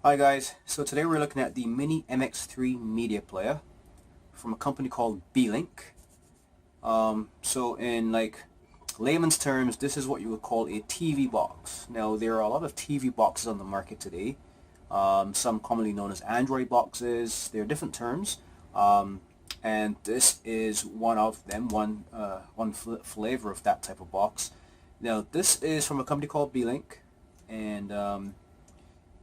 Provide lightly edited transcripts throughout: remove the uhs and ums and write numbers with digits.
Hi guys, so today we're looking at the Mini MX3 media player from a company called Beelink. So in layman's terms, this is what you would call a TV box. Now there are a lot of TV boxes on the market today, some commonly known as Android boxes. There are different terms, and this is one of them, one flavor of that type of box. Now this is from a company called Beelink, and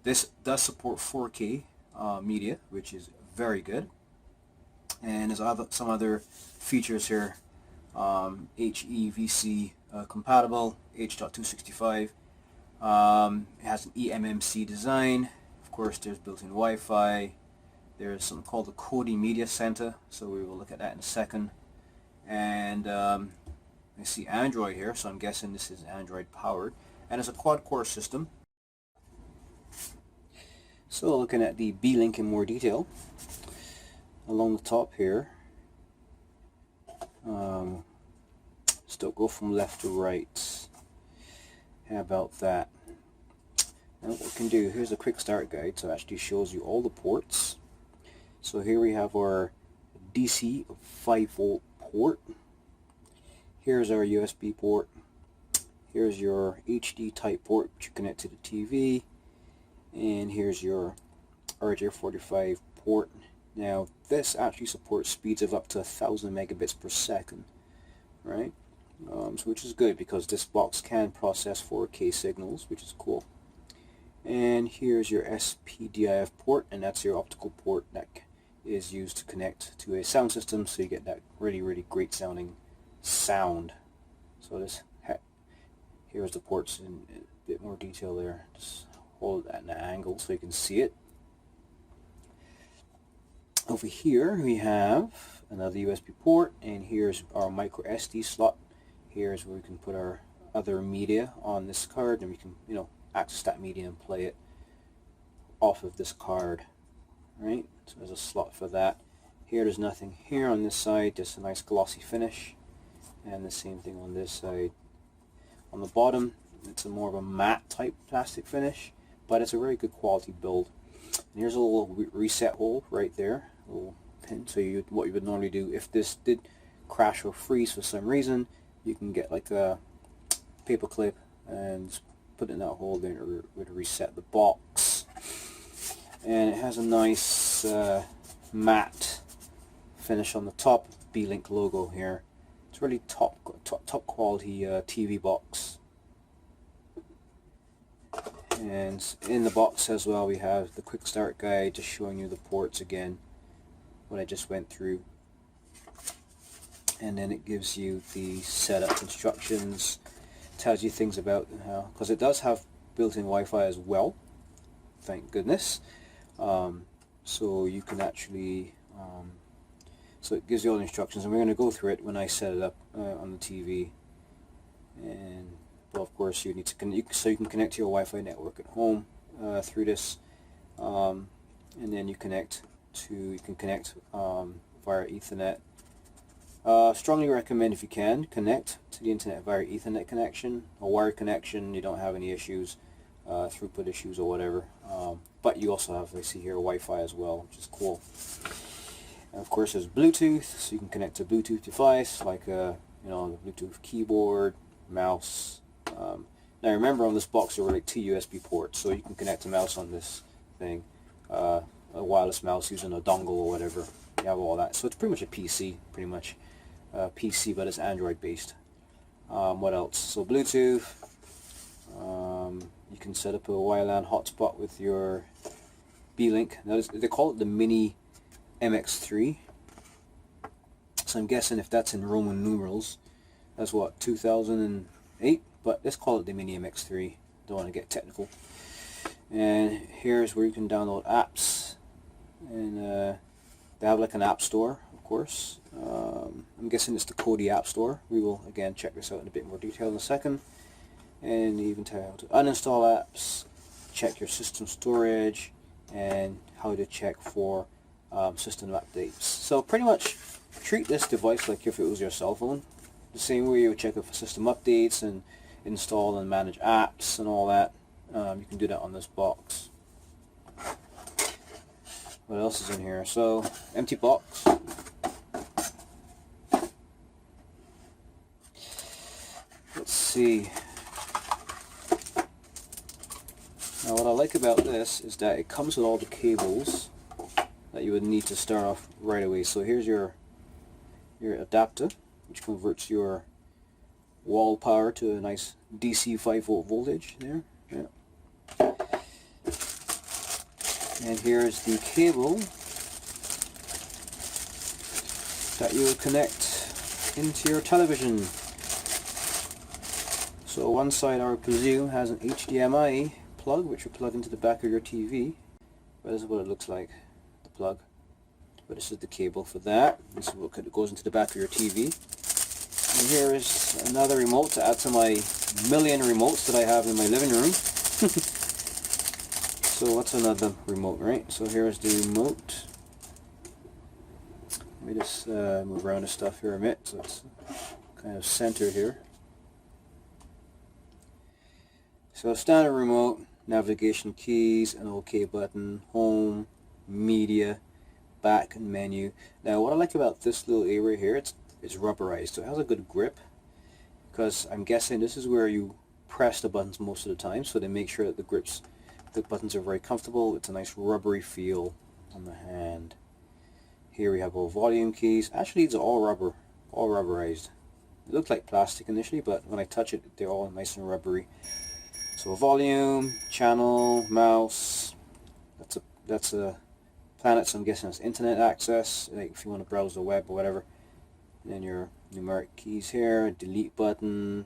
this does support 4K media, which is very good. And there's some other features here. HEVC compatible, H.265. It has an eMMC design. Of course, there's built-in Wi-Fi. There's something called the Kodi Media Center, so we will look at that in a second. And I see Android here, so I'm guessing this is Android powered. And it's a quad-core system. So looking at the Beelink in more detail, along the top here, still go from left to right. How about that? Now what we can do, here's a quick start guide, so it actually shows you all the ports. So here we have our DC 5V port. Here's our USB port. Here's your HD type port, which you connect to the TV. And here's your RJ45 port. Now this actually supports speeds of up to 1000 megabits per second, right? So which is good because this box can process 4K signals, which is cool. And here's your SPDIF port, and that's your optical port that is used to connect to a sound system, so you get that really great sounding sound. So here's the ports in a bit more detail there. Just hold it at an angle so you can see it. Over here we have another USB port, and here's our micro SD slot. Here's where we can put our other media on this card, and we can, access that media and play it off of this card, right? So there's a slot for that. Here there's nothing here on this side, just a nice glossy finish, and the same thing on this side. On the bottom, it's a more of a matte type plastic finish, but it's a very good quality build. And here's a little reset hole right there, a little pin. So what you would normally do if this did crash or freeze for some reason, you can get like a paper clip and put it in that hole there, and it would reset the box. And it has a nice matte finish on the top, Beelink logo here. It's really top quality TV box. And in the box as well we have the quick start guide, just showing you the ports again, what I just went through. And then it gives you the setup instructions, tells you things about because it does have built-in Wi-Fi as well, thank goodness. So you can actually so it gives you all the instructions, and we're going to go through it when I set it up on the TV. And well, of course you need to so you can connect to your Wi-Fi network at home through this, and then you can connect via Ethernet. Strongly recommend, if you can, connect to the internet via Ethernet connection. A wired connection, you don't have any issues, throughput issues or whatever. But you also have, I see here, Wi-Fi as well, which is cool. And of course there's Bluetooth, so you can connect to a Bluetooth device like the Bluetooth keyboard, mouse. Now remember, on this box there were like 2 USB ports, so you can connect a mouse on this thing, a wireless mouse using a dongle or whatever. You have all that, so it's pretty much a PC, PC, but it's Android based. What else? So Bluetooth. You can set up a WLAN hotspot with your Beelink. Now they call it the Mini MX3. So I'm guessing if that's in Roman numerals, that's what, 2008. But let's call it the Mini MX3. Don't want to get technical. And here's where you can download apps, and they have like an app store, of course. I'm guessing it's the Kodi app store. We will again check this out in a bit more detail in a second. And even tell you how to uninstall apps, check your system storage, and how to check for system updates. So pretty much treat this device like if it was your cell phone. The same way you would check for system updates and install and manage apps and all that. You can do that on this box. what else is in here? So, empty box. Let's see. Now what I like about this is that it comes with all the cables that you would need to start off right away. So here's your adapter, which converts your wall power to a nice DC 5-volt voltage there. Yeah. And here's the cable that you will connect into your television. So one side, I presume, has an HDMI plug, which will plug into the back of your TV. But this is what it looks like, the plug. But this is the cable for that. This is what goes into the back of your TV. And here is another remote to add to my million remotes that I have in my living room. So what's another remote, right? So here's the remote. Let me just move around the stuff here a bit so it's kind of centered here. So standard remote, navigation keys, an OK button, home, media, back, and menu. Now what I like about this little area here, it's rubberized, so it has a good grip, because I'm guessing this is where you press the buttons most of the time, so they make sure that the buttons are very comfortable. It's a nice rubbery feel on the hand. Here we have all volume keys. Actually, these are all rubberized. It looked like plastic initially, but when I touch it, they're all nice and rubbery. So volume, channel, mouse. That's a planet, so I'm guessing it's internet access, like if you want to browse the web or whatever. And then your numeric keys here, delete button.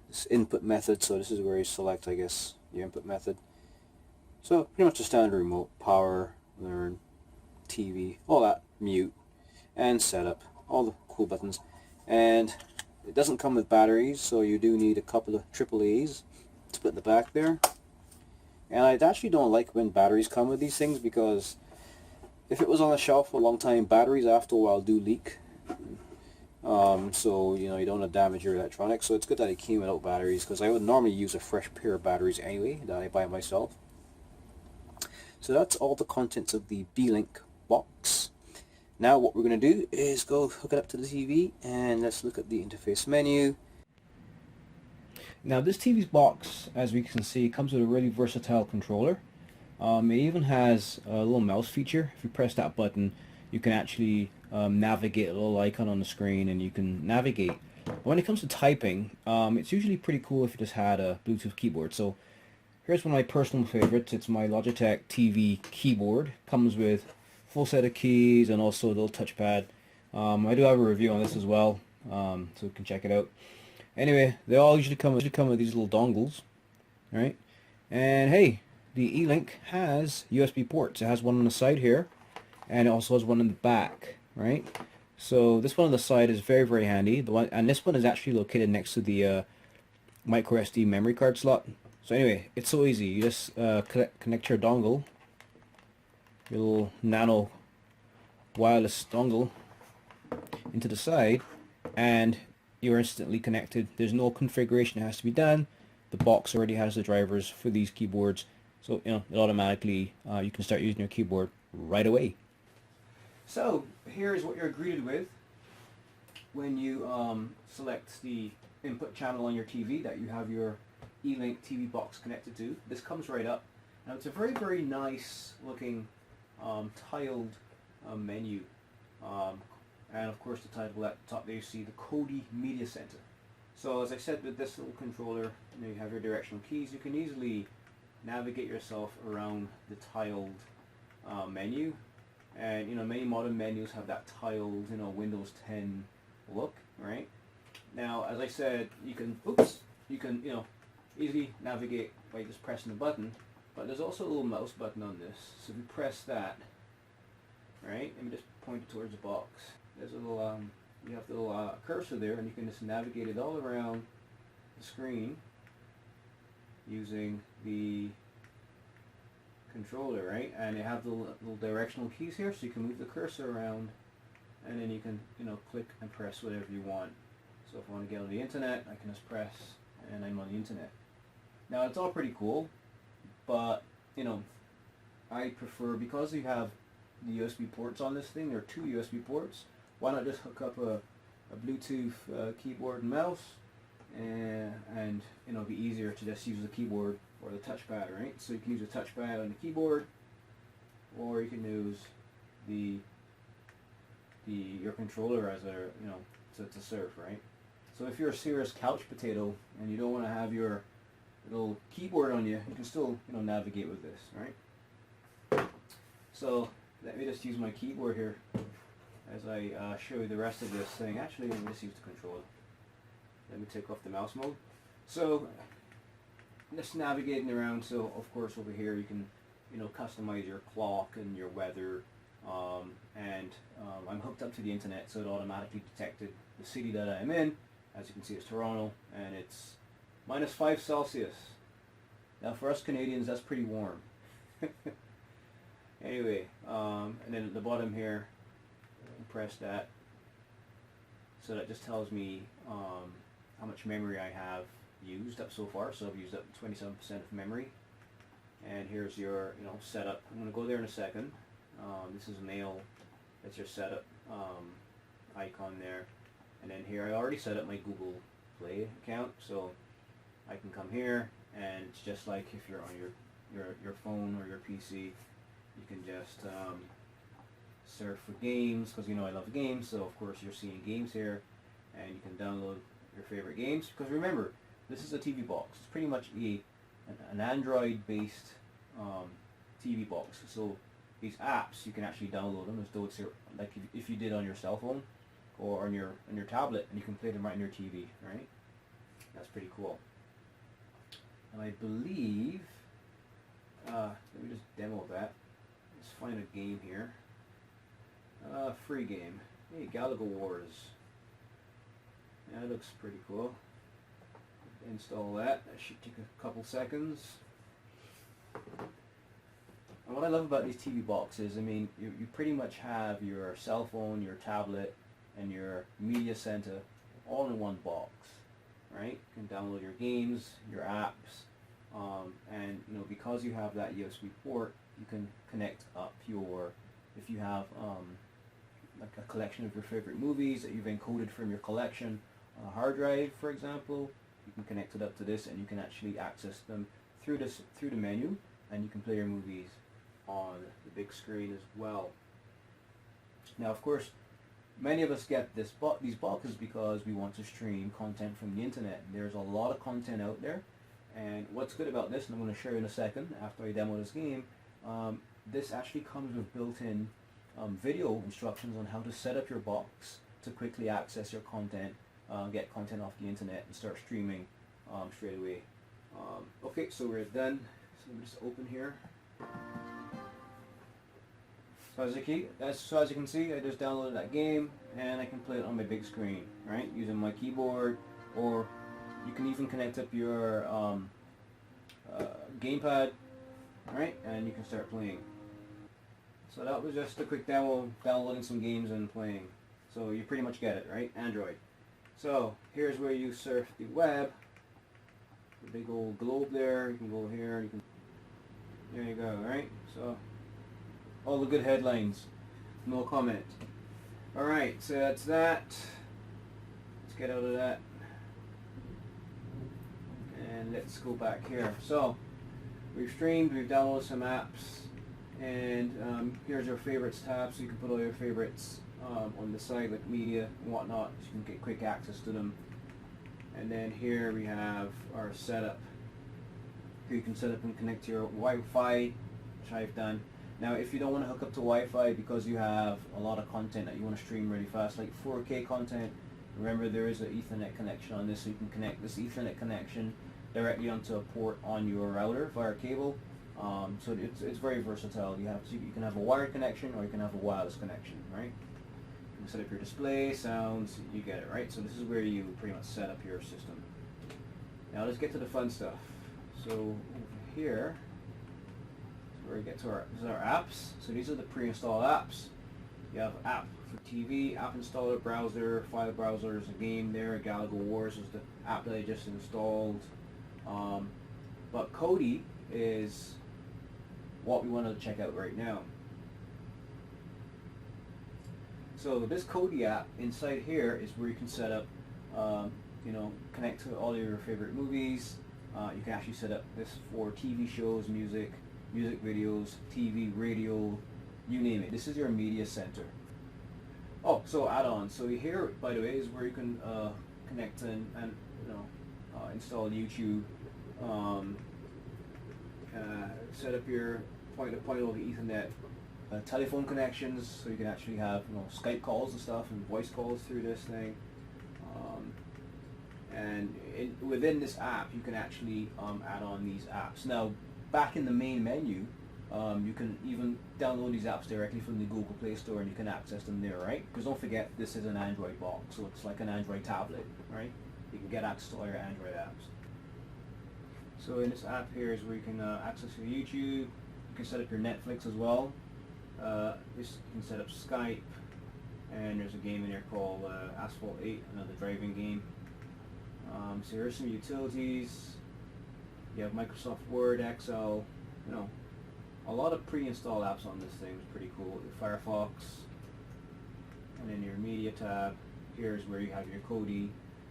This input method, so this is where you select, I guess, your input method. So pretty much a standard remote. Power, learn, TV, all that, mute, and setup. All the cool buttons. And it doesn't come with batteries, so you do need a couple of AAAs to put in the back there. And I actually don't like when batteries come with these things, because if it was on the shelf for a long time, batteries after a while do leak. So you know, you don't want to damage your electronics. So it's good that it came without batteries, because I would normally use a fresh pair of batteries anyway that I buy myself. So that's all the contents of the Beelink box. Now what we're going to do is go hook it up to the TV, and let's look at the interface menu. Now this TV's box, as we can see, comes with a really versatile controller. It even has a little mouse feature. If you press that button, you can actually navigate a little icon on the screen, and you can navigate. But when it comes to typing, it's usually pretty cool if you just had a Bluetooth keyboard. So here's one of my personal favorites. It's my Logitech TV keyboard. Comes with full set of keys and also a little touchpad. I do have a review on this as well, so you can check it out. Anyway, they all usually come with these little dongles, right? And hey, the E-Link has USB ports. It has one on the side here, and it also has one in the back, right? So this one on the side is very, very handy. This one is actually located next to the micro SD memory card slot. So anyway, it's so easy. You just connect your dongle, your little nano wireless dongle, into the side, and you're instantly connected. There's no configuration that has to be done. The box already has the drivers for these keyboards, so you know it automatically you can start using your keyboard right away. So here's what you're greeted with when you select the input channel on your TV that you have your E-Link TV box connected to. This comes right up. Now it's a very, very nice looking tiled menu. And of course the title at the top there, you see the Kodi Media Center. So as I said, with this little controller, you have your directional keys. You can easily navigate yourself around the tiled menu. And you know, many modern menus have that tiled, you know, Windows 10 look, right? Now, as I said, you can you know, easily navigate by just pressing the button. But there's also a little mouse button on this. So if you press that, right, let me just point it towards the box. There's a little, you have the little cursor there, and you can just navigate it all around the screen using the controller, right? And you have the little directional keys here, so you can move the cursor around, and then you can, you know, click and press whatever you want. So if I want to get on the internet, I can just press, and I'm on the internet. Now it's all pretty cool, but you know, I prefer, because you have the USB ports on this thing, there are two USB ports, why not just hook up a Bluetooth keyboard and mouse, and you know, it'd be easier to just use the keyboard or the touchpad, right? So you can use a touchpad on the keyboard, or you can use your controller as a, you know, to surf, right? So if you're a serious couch potato and you don't want to have your little keyboard on you, you can still, you know, navigate with this, right? So let me just use my keyboard here as I show you the rest of this thing. Actually, let me just use the controller. Let me take off the mouse mode. So just navigating around. So of course over here you can, you know, customize your clock and your weather. I'm hooked up to the internet, so it automatically detected the city that I'm in. As you can see, it's Toronto, and it's -5 Celsius. Now for us Canadians, that's pretty warm. Anyway, and then at the bottom here, press that. So that just tells me how much memory I have used up so far. So I've used up 27% of memory. And here's your, you know, setup. I'm going to go there in a second. This is mail. That's your setup icon there. And then here I already set up my Google Play account, so I can come here, and it's just like if you're on your phone or your PC, you can just surf for games, because you know I love games, so of course you're seeing games here, and you can download your favorite games, because remember, this is a TV box. It's pretty much an Android based TV box, so these apps you can actually download them as though it's like if you did on your cell phone or on your tablet, and you can play them right on your TV, right? That's pretty cool. And I believe, let me just demo that. Let's find a game here. Free game. Hey, Galaga Wars. Yeah, that looks pretty cool. Install that. That should take a couple seconds. And what I love about these TV boxes, I mean, you pretty much have your cell phone, your tablet, and your media center all in one box, right? You can download your games, your apps, and you know, because you have that USB port, you can connect up if you have like a collection of your favorite movies that you've encoded from your collection on a hard drive, for example, you can connect it up to this, and you can actually access them through the menu, and you can play your movies on the big screen as well. Now, of course, many of us get these boxes because we want to stream content from the internet. There's a lot of content out there, and what's good about this, and I'm going to show you in a second after I demo this game, this actually comes with built-in video instructions on how to set up your box to quickly access your content, get content off the internet, and start streaming straight away. Okay, so we're done. So let me just open here. So as you can see, I just downloaded that game, and I can play it on my big screen, right, using my keyboard, or you can even connect up your gamepad, right, and you can start playing. So that was just a quick demo, downloading some games and playing. So you pretty much get it, right? Android. So here's where you surf the web. The big old globe there. You can go here. There you go, right? So all the good headlines. No comment. All right, so that's that. Let's get out of that. And let's go back here. So we've streamed, we've downloaded some apps, and here's our favorites tab, so you can put all your favorites on the side, like media and whatnot, so you can get quick access to them. And then here we have our setup. Here you can set up and connect to your Wi-Fi, which I've done. Now, if you don't want to hook up to Wi-Fi because you have a lot of content that you want to stream really fast, like 4K content, remember there is an Ethernet connection on this, so you can connect this Ethernet connection directly onto a port on your router via cable. So it's very versatile. You can have a wired connection, or you can have a wireless connection, right? You can set up your display, sounds, you get it, right? So this is where you pretty much set up your system. Now let's get to the fun stuff. So over here, where we get to this is our apps. So these are the pre-installed apps. You have app for TV, app installer, browser, file browser. There's a game there. Galaga Wars is the app that I just installed. But Kodi is what we want to check out right now. So this Kodi app inside here is where you can set up, you know, connect to all of your favorite movies. You can actually set up this for TV shows, music videos, TV, radio, you name it. This is your media center. Oh, so add-ons. So here, by the way, is where you can connect and you know, install YouTube, set up your point-to-point over Ethernet telephone connections, so you can actually have, you know, Skype calls and stuff and voice calls through this thing. And within this app, you can actually add on these apps. Now, back in the main menu, you can even download these apps directly from the Google Play Store, and you can access them there, right? Because don't forget, this is an Android box, so it's like an Android tablet, right? You can get access to all your Android apps. So in this app here is where you can access your YouTube. You can set up your Netflix as well. You can set up Skype, and there's a game in here called Asphalt 8, another driving game. So here's some utilities. You have Microsoft Word, Excel, you know, a lot of pre-installed apps on this thing. It's pretty cool. Firefox, and then your media tab. Here's where you have your Kodi,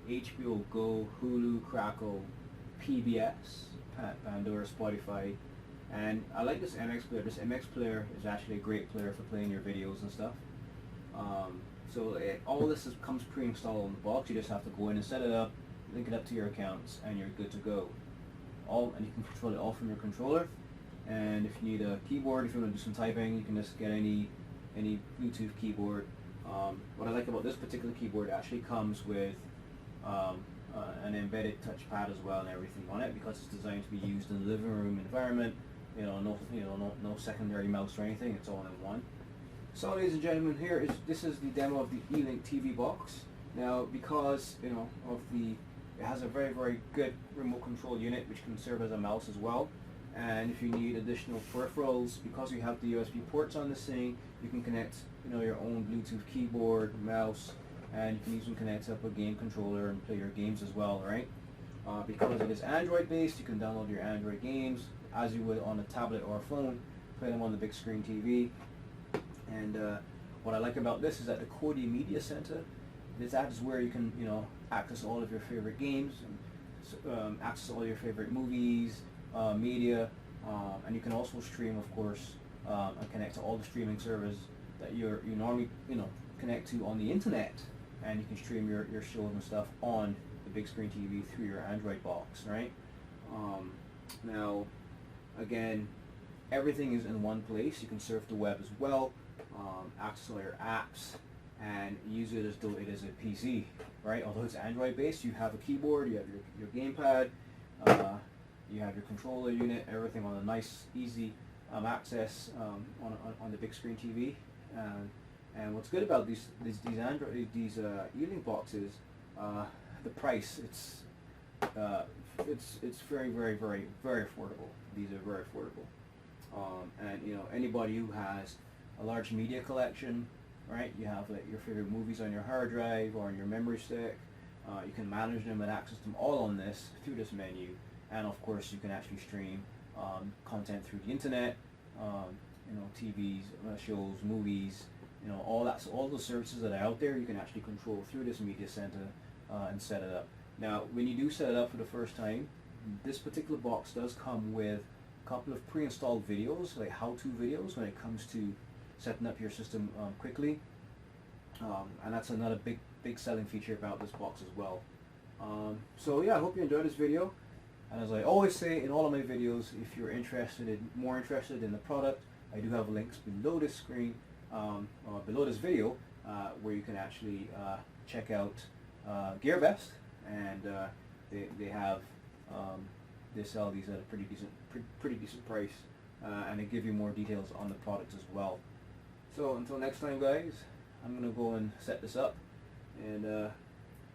HBO Go, Hulu, Crackle, PBS, Pandora, Spotify. And I like this MX player. This MX player is actually a great player for playing your videos and stuff. All this comes pre-installed on the box. You just have to go in and set it up, link it up to your accounts, and you're good to go. And you can control it all from your controller. And if you need a keyboard, if you want to do some typing, you can just get any Bluetooth keyboard. What I like about this particular keyboard, it actually comes with an embedded touchpad as well and everything on it, because it's designed to be used in a living room environment. No secondary mouse or anything. It's all in one. So, ladies and gentlemen, this is the demo of the Beelink TV box. Now, because it has a very, very good remote control unit which can serve as a mouse as well. And if you need additional peripherals, because you have the USB ports on this thing, you can connect, your own Bluetooth keyboard, mouse, and you can even connect up a game controller and play your games as well, right? Because it is Android based, you can download your Android games as you would on a tablet or a phone, play them on the big screen TV. And what I like about this is that the Kodi Media Center, that is where you can, access all of your favorite games, and, access all your favorite movies, media, and you can also stream, of course, and connect to all the streaming servers that you normally, connect to on the internet, and you can stream your shows and stuff on the big screen TV through your Android box, right? Now, again, everything is in one place. You can surf the web as well, access all your apps, and use it as though it is a PC, right? Although it's Android based, you have a keyboard, you have your gamepad, you have your controller unit, everything on a nice, easy access on the big screen TV. And what's good about these Beelink boxes, the price, it's very, very, very, very affordable. These are very affordable. And anybody who has a large media collection, right? You have like your favorite movies on your hard drive or on your memory stick. You can manage them and access them all on this through this menu. And of course, you can actually stream content through the internet. TVs, shows, movies, all the services that are out there, you can actually control through this media center and set it up. Now, when you do set it up for the first time, this particular box does come with a couple of pre-installed videos, like how-to videos when it comes to setting up your system quickly. And that's another big selling feature about this box as well. So yeah, I hope you enjoyed this video. And as I always say in all of my videos, if you're more interested in the product, I do have links below this screen, or below this video, where you can actually check out GearBest, and they sell these at a pretty decent price, and they give you more details on the product as well. So until next time, guys, I'm gonna go and set this up and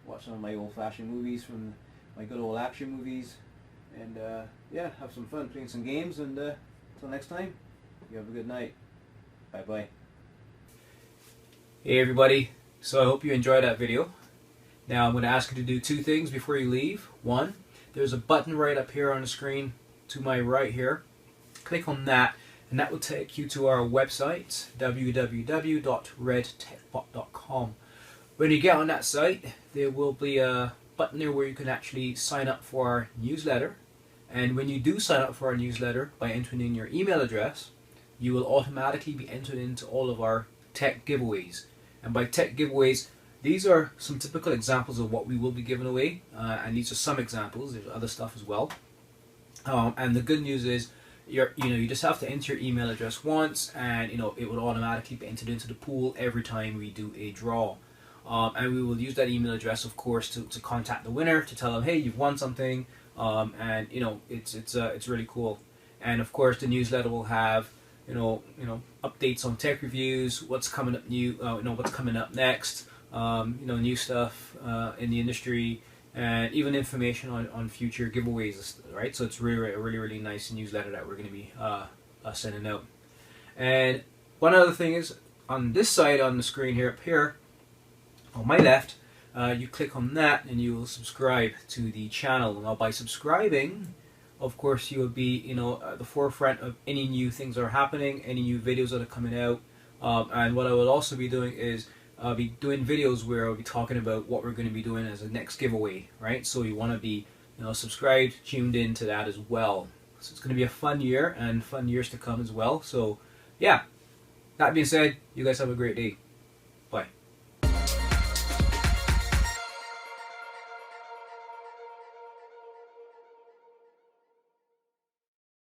watch some of my old-fashioned movies from my good old action movies. And yeah, have some fun playing some games, and until next time, you have a good night. Bye bye. Hey everybody, so I hope you enjoyed that video. Now I'm going to ask you to do two things before you leave. One, there's a button right up here on the screen to my right here. Click on that, and that will take you to our website, www.redtechbot.com. When you get on that site, there will be a button there where you can actually sign up for our newsletter. And when you do sign up for our newsletter by entering in your email address, you will automatically be entered into all of our tech giveaways. And by tech giveaways, these are some typical examples of what we will be giving away, and these are some examples. There's other stuff as well. And the good news is, you just have to enter your email address once, and it will automatically be entered into the pool every time we do a draw. And we will use that email address, of course, to contact the winner, to tell them, hey, you've won something, and it's really cool. And of course, the newsletter will have updates on tech reviews, what's coming up new, what's coming up next, new stuff in the industry, and even information on future giveaways, right? So it's really nice newsletter that we're going to be sending out. And one other thing is, on this side on the screen here, up here on my left, you click on that and you will subscribe to the channel. Now by subscribing, of course, you will be at the forefront of any new things that are happening, any new videos that are coming out. And what I will also be doing is I'll be doing videos where I'll be talking about what we're going to be doing as a next giveaway, right? So you want to be subscribed, tuned in to that as well. So it's going to be a fun year and fun years to come as well. So yeah, that being said, you guys have a great day.